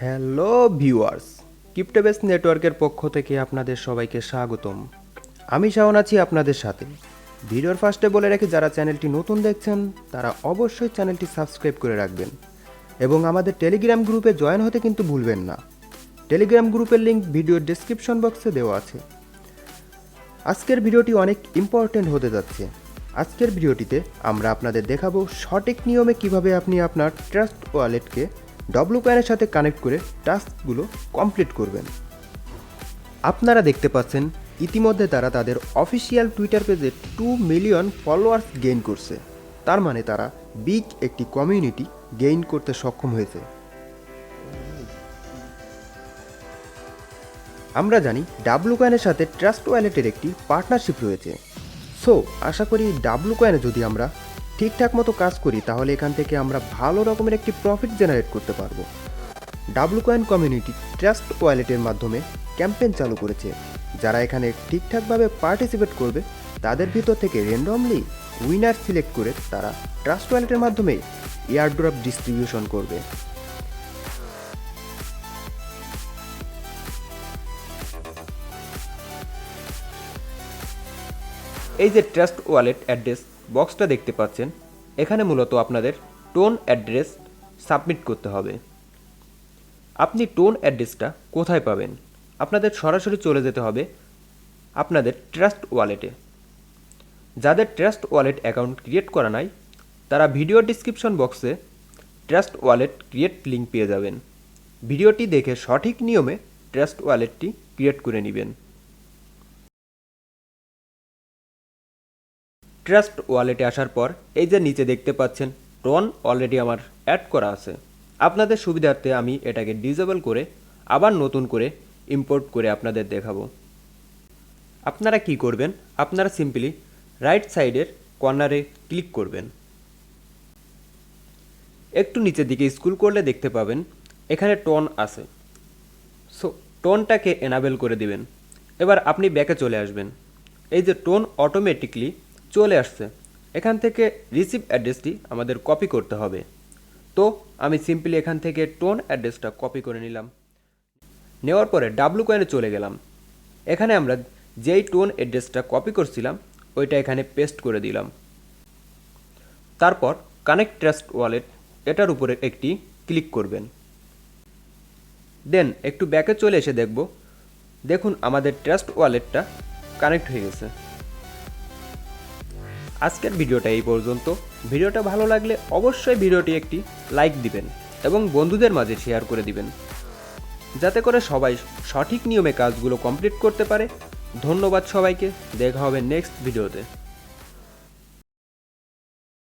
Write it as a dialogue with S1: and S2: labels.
S1: Hello viewers, ক্রিপ্টোবেস নেটওয়ার্কের পক্ষ থেকে আপনাদের সবাইকে স্বাগতম। আমি শাওন আছি আপনাদের সাথে। ভিডিওর ফার্স্টে বলে রাখি, যারা চ্যানেলটি নতুন দেখছেন তারা অবশ্যই চ্যানেলটি সাবস্ক্রাইব করে রাখবেন এবং আমাদের টেলিগ্রাম গ্রুপে জয়েন হতে কিন্তু ভুলবেন না। টেলিগ্রাম গ্রুপের লিঙ্ক ভিডিওর ডেসক্রিপশন বক্সে দেওয়া আছে। আজকের ভিডিওটি অনেক ইম্পর্ট্যান্ট হতে যাচ্ছে। আজকের ভিডিওটিতে আমরা আপনাদের দেখাবো সঠিক নিয়মে কিভাবে আপনি আপনার ট্রাস্ট ওয়ালেটকে ডব্লুকয়েনের সাথে কানেক্ট করে টাস্কগুলো কমপ্লিট করবেন। আপনারা দেখতে পাচ্ছেন ইতিমধ্যে তারা তাদের অফিসিয়াল টুইটার পেজে 2 মিলিয়ন ফলোয়ার্স গেইন করছে। তার মানে তারা বিগ একটি কমিউনিটি গেইন করতে সক্ষম হয়েছে। আমরা জানি ডাব্লুকয়েনের সাথে ট্রাস্ট ওয়ালেটের একটি পার্টনারশিপ রয়েছে। সো আশা করি ডাব্লুকয়েনে যদি আমরা ঠিকঠাক মতো কাজ করি তাহলে এখান থেকে আমরা ভালো রকমের একটি প্রফিট জেনারেট করতে পারবো। ডাব্লুকয়েন কমিউনিটি ট্রাস্ট ওয়ালেটের মাধ্যমে ক্যাম্পেইন চালু করেছে। যারা এখানে ঠিকঠাকভাবে পার্টিসিপেট করবে তাদের ভিতর থেকে র্যান্ডমলি উইনার সিলেক্ট করে তারা ট্রাস্ট ওয়ালেটের মাধ্যমে এয়ারড্রপ ডিস্ট্রিবিউশন করবে। এই যে ট্রাস্ট ওয়ালেট অ্যাড্রেস বক্সটা দেখতে পাচ্ছেন, এখানে মূলত আপনাদের টোন অ্যাড্রেস সাবমিট করতে হবে। আপনি টোন অ্যাড্রেসটা কোথায় পাবেন? আপনাদের সরাসরি চলে যেতে হবে আপনাদের ট্রাস্ট ওয়ালেটে। যাদের ট্রাস্ট ওয়ালেট অ্যাকাউন্ট ক্রিয়েট করা নাই তারা ভিডিও ডিসক্রিপশন বক্সে ট্রাস্ট ওয়ালেট ক্রিয়েট লিঙ্ক পেয়ে যাবেন। ভিডিওটি দেখে সঠিক নিয়মে ট্রাস্ট ওয়ালেটটি ক্রিয়েট করে নেবেন। ট্রাস্ট ওয়ালেটে আসার পর এই যে নিচে দেখতে পাচ্ছেন টোন অলরেডি আমার অ্যাড করা আছে। আপনাদের সুবিধার্থে আমি এটাকে ডিসেবল করে আবার নতুন করে ইম্পোর্ট করে আপনাদের দেখাবো। আপনারা কি করবেন? আপনারা সিম্পলি রাইট সাইডের কর্নারে ক্লিক করবেন। একটু নিচের দিকে স্ক্রল করলে দেখতে পাবেন এখানে টোন আছে। সো টোনটাকে এনাবেল করে দিবেন। এবার আপনি ব্যাকে চলে আসবেন। এই যে টোন অটোমেটিকলি চলে আসছে। এখান থেকে রিসিভ অ্যাড্রেসটি আমাদের কপি করতে হবে। তো আমি সিম্পলি এখান থেকে টোন অ্যাড্রেসটা কপি করে নিলাম। নেওয়ার পরে ডাব্লুকয়েনে চলে গেলাম। এখানে আমরা যেই টোন অ্যাড্রেসটা কপি করছিলাম ওইটা এখানে পেস্ট করে দিলাম। তারপর কানেক্ট ট্রাস্ট ওয়ালেট এটার উপরে একটি ক্লিক করবেন। দেন একটু ব্যাকে চলে এসে দেখুন আমাদের ট্রাস্ট ওয়ালেটটা কানেক্ট হয়ে গেছে। আজকের ভিডিওটা এই পর্যন্ত। ভিডিওটা ভালো লাগলে অবশ্যই ভিডিওটি একটি লাইক দিবেন এবং বন্ধুদের মাঝে শেয়ার করে দিবেন, যাতে করে সবাই সঠিক নিয়মে কাজগুলো কমপ্লিট করতে পারে। ধন্যবাদ সবাইকে। দেখা হবে নেক্সট ভিডিওতে।